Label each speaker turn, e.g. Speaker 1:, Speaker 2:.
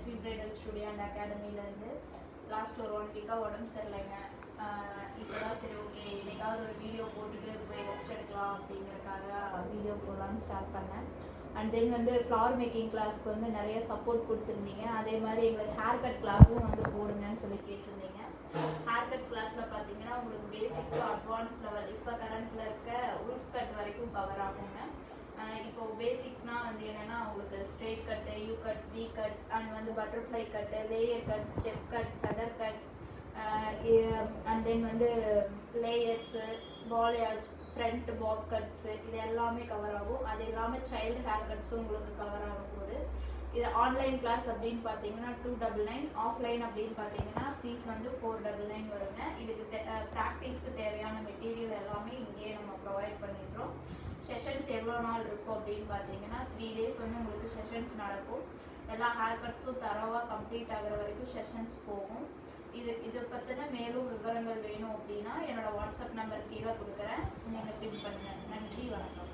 Speaker 1: SV bridal studio and அகாடமிலேருந்து last ஒரு 1 வீக்காக உடம்பு சரியில்லைங்க. இப்போ தான் சரி ஓகே இன்னைக்காவது ஒரு வீடியோ போட்டுட்டு போய் ரெஸ்ட் எடுக்கலாம் அப்படிங்கிறதுக்காக வீடியோ போடலான்னு ஸ்டார்ட் பண்ணேன். அண்ட் தென் வந்து ஃப்ளவர் மேக்கிங் கிளாஸ்க்கு வந்து நிறைய சப்போர்ட் கொடுத்துருந்தீங்க. அதே மாதிரி எங்களுக்கு ஹேர் கட் கிளாஸும் வந்து போடுங்கன்னு சொல்லி கேட்டிருந்தீங்க. ஹேர் கட் கிளாஸில் பார்த்தீங்கன்னா உங்களுக்கு பேசிக் டு அட்வான்ஸ் லெவல் இப்போ கரண்ட்டில் இருக்க உல்ஃப் கட் வரைக்கும் கவர் ஆகுங்க. இப்போ பேசிக்னா வந்து என்னென்னா உங்களுக்கு straight cut, you cut, V cut and வந்து butterfly cut, layer cut, step cut, feather cut and then வந்து layers, balayage, front bob cuts இது எல்லாமே கவர் ஆகும். அது இல்லாமல் சைல்டு ஹேர் கட்ஸும் உங்களுக்கு கவர் ஆகும் போது இது ஆன்லைன் கிளாஸ் அப்படின்னு பார்த்தீங்கன்னா 299, ஆஃப்லைன் அப்படின்னு பார்த்தீங்கன்னா ஃபீஸ் வந்து 499 வருங்க. இதுக்கு ப்ராக்டிஸ்க்கு தேவையான மெட்டீரியல் எல்லாமே இங்கேயே நம்ம ப்ரொவைட் பண்ணிடுறோம். செஷன்ஸ் எவ்வளோ நாள் இருக்கும் அப்படின்னு பார்த்தீங்கன்னா 3 days வந்து உங்களுக்கு செஷன்ஸ் நடக்கும். எல்லா ஹேர் கட்ஸும் தரவாக கம்ப்ளீட் ஆகிற வரைக்கும் செஷன்ஸ் போகும். இதை பற்றின மேலும் விவரங்கள் வேணும் அப்படின்னா என்னோடய வாட்ஸ்அப் நம்பர் கீழே கொடுக்குறேன், நீங்கள் பின் பண்ணுங்கள். நன்றி, வணக்கம்.